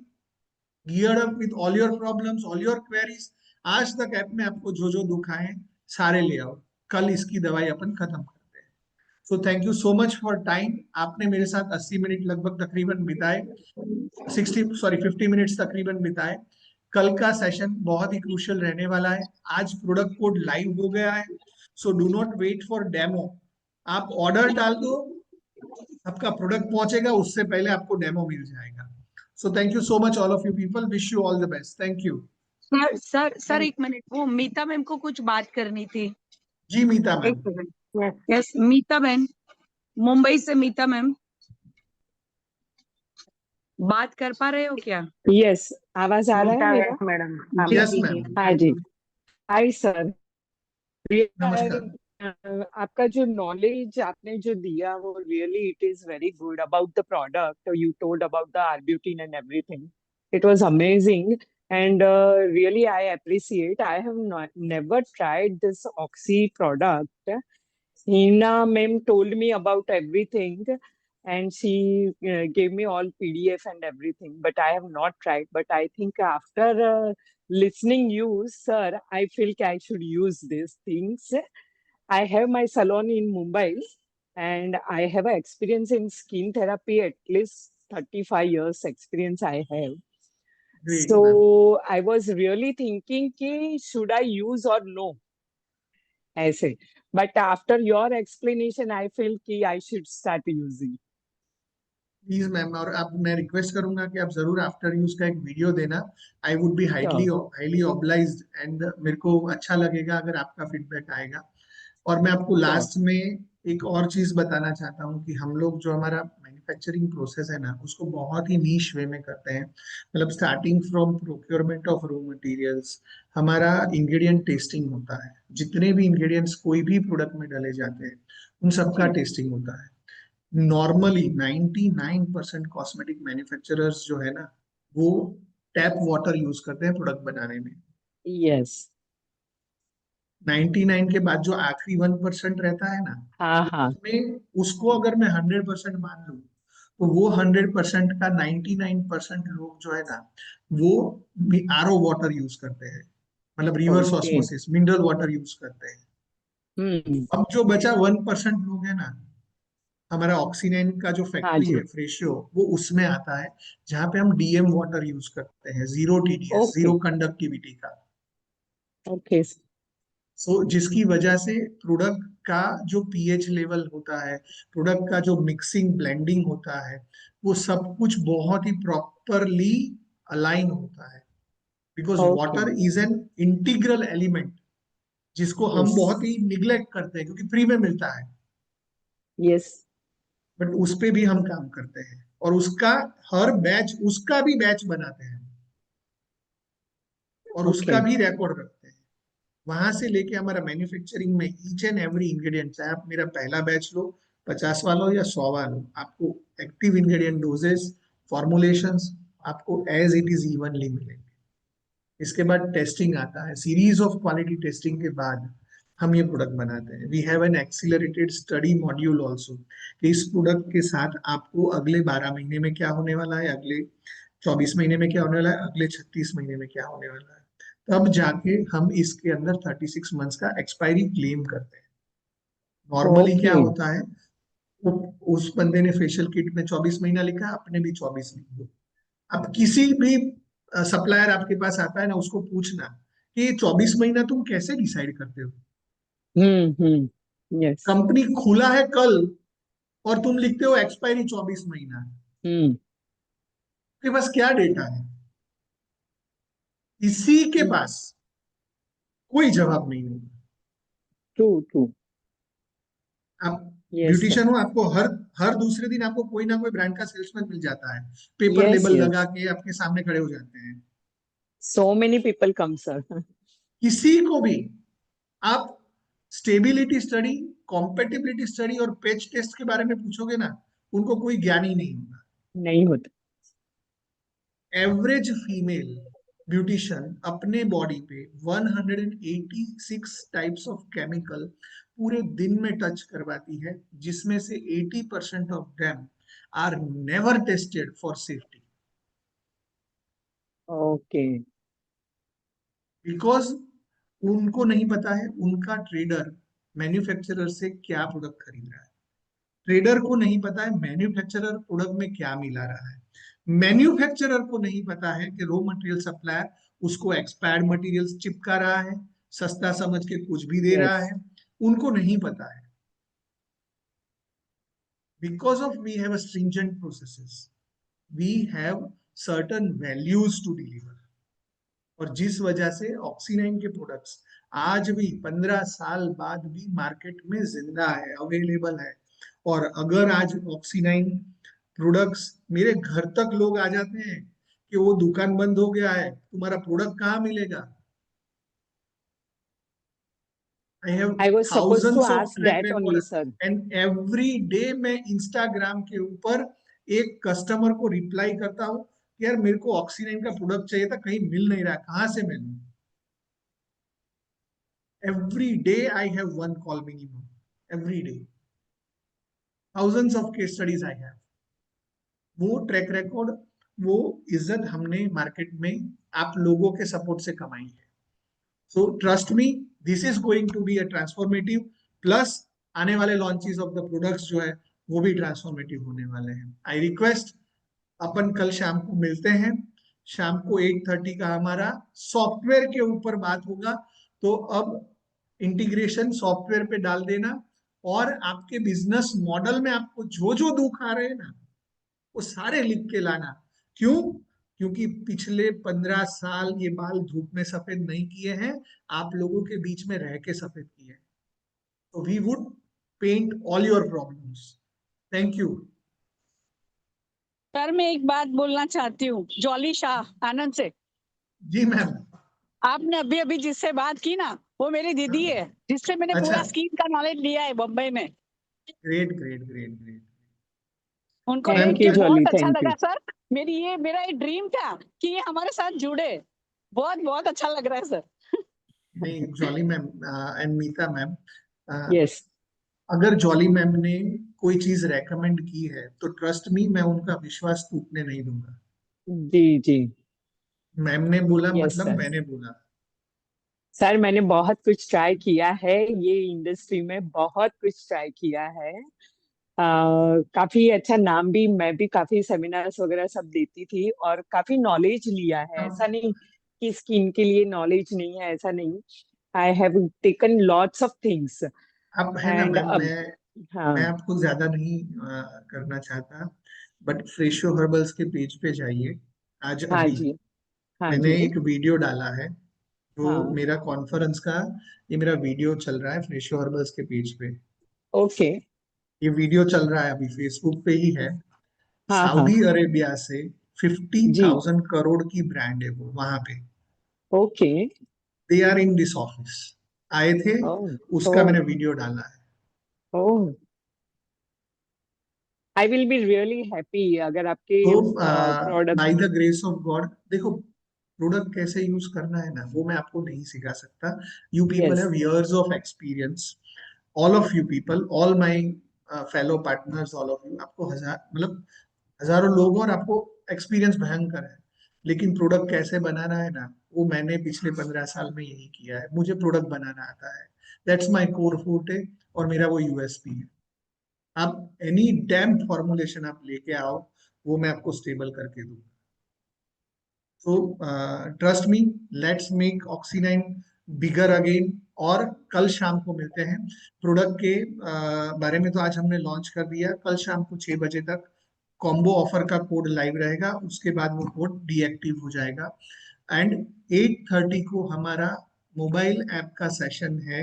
geared up with all your problems, all your queries. आज तक ऐप में आपको जो जो दुख आए सारे ले आओ, कल इसकी दवाई अपन खत्म करते हैं। So thank you so much for time. आपने मेरे साथ 80 मिनट लगभग तकरीबन बिताए, 50 मिनट्स तकरीबन बिताए। कल का सेशन बहुत ही क्रूशियल रहने वाला है। आज प्रोडक्ट कोड लाइव हो गया है, so do not wait for demo. आप ऑर्डर डाल दो, आपका प्रोडक्ट पहुंचेगा, उससे पहले आपको डेमो मिल जाएगा। So thank you so much all of you people, wish you all the best. Thank you. Sir एक मिनट, वो मीता मैम को कुछ बात करनी थी। जी मीता एक मैम। सेकंड। यस, मीता बहन, मुंबई से मीता मैम, बात कर पा रहे हो क्या? यस, आवाज आ रहा है मेरा? मीता मैडम, हाँ यस जी मैम। हाँ जी। हाय सर, नमस्कार। आपका जो नॉलेज आपने जो दिया वो really it is very good about the product you told about the arbutin and everything. It was amazing and really I appreciate. I have never tried this Oxy product. Hina ma'am told me about everything and she gave me all PDF and everything, but I have not tried. But I think after listening you, sir, I feel I should use these things. I have my salon in Mumbai and I have a experience in skin therapy, at least 35 years experience I have. Great, So ma'am. I was really thinking ki should I use or no? ऐसे. But after your explanation, I feel कि I should start using. Please ma'am, और आप, मैं request करूंगा कि आप जरूर after use का एक वीडियो देना। I would be highly Sure. Highly obliged, and मेरे को अच्छा लगेगा अगर आपका फीडबैक आएगा। और मैं आपको Sure. लास्ट में एक और चीज बताना चाहता हूँ कि हम लोग जो हमारा मैन्युफैक्चरिंग प्रोसेस है ना, उसको बहुत ही नीश वे में करते हैं। मतलब starting from procurement of raw materials, हमारा इंग्रेडिएंट टेस्टिंग होता है। जितने भी इंग्रेडिएंट्स कोई भी प्रोडक्ट में डाले जाते हैं उन सबका जी टेस्टिंग होता है। नॉर्मली 99% कॉस्मेटिक मैन्युफैक्चरर्स जो है ना, वो टैप वाटर यूज करते हैं प्रोडक्ट बनाने में। yes 99 के बाद जो आखिरी 1% रहता है ना, हाँ उसमें उसको अगर मैं 100% मान लूं, तो वो 100% का 99% लोग जो है ना, वो आरओ वाटर यूज करते हैं, मतलब reverse okay osmosis mineral water use करते हैं। अब जो बचा 1% लोग है ना, हमारा ऑक्सीजन का जो हाँ फैक्ट्री है जी फ्रेशियो, वो उसमें आता है, जहां पे हम डीएम वाटर यूज करते हैं, zero TDS, okay zero conductivity का। okay सो जिसकी वजह से प्रोडक्ट का जो पीएच लेवल होता है, प्रोडक्ट का जो मिक्सिंग ब्लेंडिंग होता है, वो सब कुछ बहुत ही प्रॉपरली अलाइन होता है। Because okay water is an integral element, जिसको हम बहुत yes ही निग्लेक्ट करते हैं क्योंकि फ्री में मिलता है, yes बट उस पे भी हम काम करते हैं। और उसका हर बैच, उसका भी बैच बनाते हैं और उसका okay भी रिकॉर्ड रखते हैं। वहां से लेके हमारा मैन्युफैक्चरिंग में ईच एंड एवरी इंग्रेडिएंट, चाहे आप मेरा पहला बैच लो, 50 वाला या 100 लो, आपको एक्टिव इंग्रेडिएंट डोजेस, फॉर्मुलेशंस आपको एज इट इज इवनली मिलेंगे। इसके बाद टेस्टिंग आता है, सीरीज ऑफ क्वालिटी टेस्टिंग के बाद हम ये प्रोडक्ट बनाते हैं। We have an accelerated study module also, कि इस प्रोडक्ट के साथ आपको अगले 12 महीने में क्या होने वाला है, अगले 24 महीने में क्या होने वाला है, अगले 36 महीने में क्या होने वाला है। तब जाके हम इसके अंदर 36 मंथ्स का एक्सपायरी क्लेम करते हैं। नॉर्मली क्या okay होता है, उस बंदे ने फेशियल किट में 24 महीना लिखा, आपने भी 24 लिख दो। अब किसी भी सप्लायर आपके पास आता है ना, उसको पूछना कि 24 महीना तुम कैसे डिसाइड करते हो। yes कंपनी खुला है कल और तुम लिखते हो एक्सपायरी 24 महीना, hmm आपके पास क्या डेटा है? किसी के पास कोई जवाब नहीं होगा। true आप yes sir ब्यूटिशियन हो, आपको हर हर दूसरे दिन आपको कोई ना कोई ब्रांड का सेल्समैन मिल जाता है, पेपर yes लेबल लगा yes के आपके सामने खड़े हो जाते हैं। so many people come sir किसी को भी आप स्टेबिलिटी स्टडी, कॉम्पेटिबिलिटी स्टडी और पेच टेस्ट के बारे में पूछोगे ना, उनको कोई ज्ञान ही नहीं होगा। नहीं होता एवरेज फीमेल ब्यूटिशियन अपने बॉडी पे 186 टाइप्स ऑफ केमिकल पूरे दिन में टच करवाती है, जिसमें से 80% of them are never tested for safety. okay because उनको नहीं पता है उनका ट्रेडर मैन्युफैक्चरर से क्या प्रोडक्ट खरीद रहा है, ट्रेडर को नहीं पता है मैन्युफैक्चरर प्रोडक्ट में क्या मिला रहा है, मैन्युफैक्चरर को नहीं पता है कि रॉ मटेरियल सप्लायर उसको एक्सपायर्ड मटेरियल्स चिपका रहा है, सस्ता समझ के कुछ भी दे रहा yes है, उनको नहीं पता है। Because of we have stringent processes, we have certain values to deliver, और जिस वजह से ऑक्सीनाइन के प्रोडक्ट्स आज भी 15 साल बाद भी मार्केट में जिंदा है, अवेलेबल है। और अगर आज ऑक्सीनाइन प्रोडक्ट्स मेरे घर तक लोग आ जाते हैं कि वो दुकान बंद हो गया है, तुम्हारा प्रोडक्ट कहाँ मिलेगा, I have I was supposed to thousands of ask track that only record, sir and every day मैं इंस्टाग्राम के ऊपर एक कस्टमर को रिप्लाई करता हूँ कि यार मेरे को ऑक्सीनाइन का प्रोडक्ट चाहिए था, कहीं मिल नहीं रहा, कहाँ से मिलूं। Every day I have one call minimum. Every day. Thousands of case studies I have. वो ट्रैक रिकॉर्ड, वो इज्जत हमने मार्केट में आप लोगों के सपोर्ट से कमाई है। So trust me, this is going to be a transformative, plus आने वाले लॉन्चेस ऑफ द प्रोडक्ट्स जो है वो भी ट्रांसफॉर्मेटिव होने वाले हैं। आई रिक्वेस्ट, अपन कल शाम को मिलते हैं, शाम को 8:30 का हमारा सॉफ्टवेयर के ऊपर बात होगा। तो अब इंटीग्रेशन सॉफ्टवेयर पे डाल देना, और आपके बिजनेस मॉडल में आपको जो जो दुख आ रहे हैं ना, वो सारे लिख के लाना। क्यों? क्योंकि पिछले 15 साल ये बाल धूप में सफेद नहीं किए हैं, आप लोगों के बीच में रह के सफेद किए हैं। तो we would paint all your problems. Thank you. Sir मैं एक बात बोलना चाहती हूँ, जॉली शाह आनंद से। जी मैम। आपने अभी अभी जिससे बात की ना, वो मेरी दीदी है, जिससे मैंने अच्छा। पूरा स्कीम का नॉलेज लिया है बम्बई में। Great great great great. उनको मैम, देख के you, बहुत Jolly. अच्छा Thank लगा you. सर। मेरा एक ड्रीम था कि ये हमारे साथ जुड़े। बहुत बहुत अच्छा लग रहा है सर। नहीं, Jolly ma'am and Meeta ma'am, Yes. अगर जॉली मैम ने कोई चीज रेकमेंड की है तो ट्रस्ट मी, मैं उनका विश्वास टूटने नहीं दूंगा। जी। मैम ने बोला Yes, मतलब sir. मैंने बोला। सर मैंने बहुत कुछ ट्राई किया है, ये इंडस्ट्री में बहुत कुछ ट्राई किया है। काफी अच्छा नाम भी, मैं भी काफी सेमिनार्स वगैरह सब देती थी और काफी नॉलेज लिया है। ऐसा नहीं कि स्किन के लिए नॉलेज नहीं है, ऐसा नहीं। I have taken lots of things अब है ना एंड मैम, अब मैं हाँ आपको ज्यादा नहीं करना चाहता, बट फ्रेशो हर्बल्स के पेज पे जाइए। आज हाँ अभी जी, हाँ मैंने जी, एक वीडियो डाला है, जो हाँ, मेरा कॉन्फ्रेंस का, ये मेरा वीडियो चल रहा है फ्रेशो हर्बल्स के पेज पे। ओके, ये वीडियो चल रहा है अभी, फेसबुक पे ही है। हाँ सऊदी अरेबिया से जी, 50,000 करोड़ की ब्रांड है वो, वहां पे okay, they are in this office, आए थे, ओ उसका ओ मैंने वीडियो डाला है। ओ I will be really happy अगर आपके तो product. By the grace of God, देखो प्रोडक्ट कैसे यूज करना है ना, वो मैं आपको नहीं सिखा सकता। You people yes, have years of experience, all of you people, all my fellow partners, all of you, आपको हजार मतलब हजारों लोग और आपको एक्सपीरियंस भयंकर है। लेकिन प्रोडक्ट कैसे बनाना है ना, वो मैंने पिछले 15 साल में यही किया है। मुझे प्रोडक्ट बनाना आता है, दैट्स माय कोर फूट है, और मेरा वो यूएसपी है। आप एनी डैम फॉर्मुलेशन आप लेके आओ, वो मैं आपको स्टेबल करके दूंगा। तो trust me, let's make Oxynine bigger again. और कल शाम को मिलते हैं। प्रोडक्ट के बारे में तो आज हमने लॉन्च कर दिया, कल शाम को 6 बजे तक कॉम्बो ऑफर का कोड लाइव रहेगा, उसके बाद वो कोड डीएक्टिव हो जाएगा। एंड 8:30 को हमारा मोबाइल ऐप का सेशन है,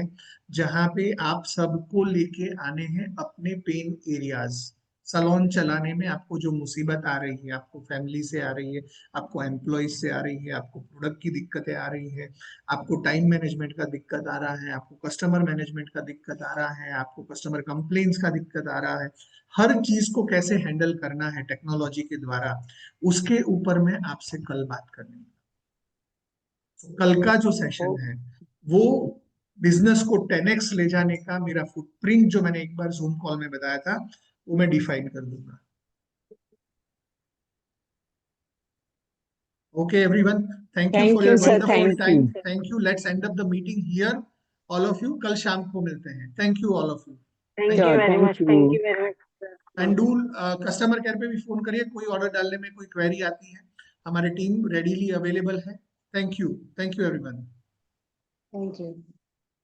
जहां पे आप सबको लेके आने हैं अपने पेन एरियाज। सलोन चलाने में आपको जो मुसीबत आ रही है, आपको फैमिली से आ रही है, आपको एम्प्लॉयज से आ रही है, आपको प्रोडक्ट की दिक्कतें आ रही है, आपको टाइम मैनेजमेंट का दिक्कत आ रहा है, आपको कस्टमर मैनेजमेंट का दिक्कत आ रहा है, आपको कस्टमर कंप्लेन्स का दिक्कत आ रहा है, हर चीज को कैसे हैंडल करना है टेक्नोलॉजी के द्वारा, उसके ऊपर मैं आपसे कल बात करने। तो कल का जो सेशन है वो बिजनेस को 10x ले जाने का मेरा फुटप्रिंट, जो मैंने एक बार जूम कॉल में बताया था, वो मैं डिफाइन कर दूंगा। Okay, everyone. Thank you for thank your you sir, wonderful thank you, time. Thank you. Let's end up the meeting here. All of you, कल शाम को मिलते हैं। Thank you, all of you. Thank you sure, very much, thank thank you, you very much. And do customer care पे भी phone करिए, कोई order डालने में कोई क्वेरी आती है, हमारी टीम रेडीली अवेलेबल है। Thank you everyone. Thank you.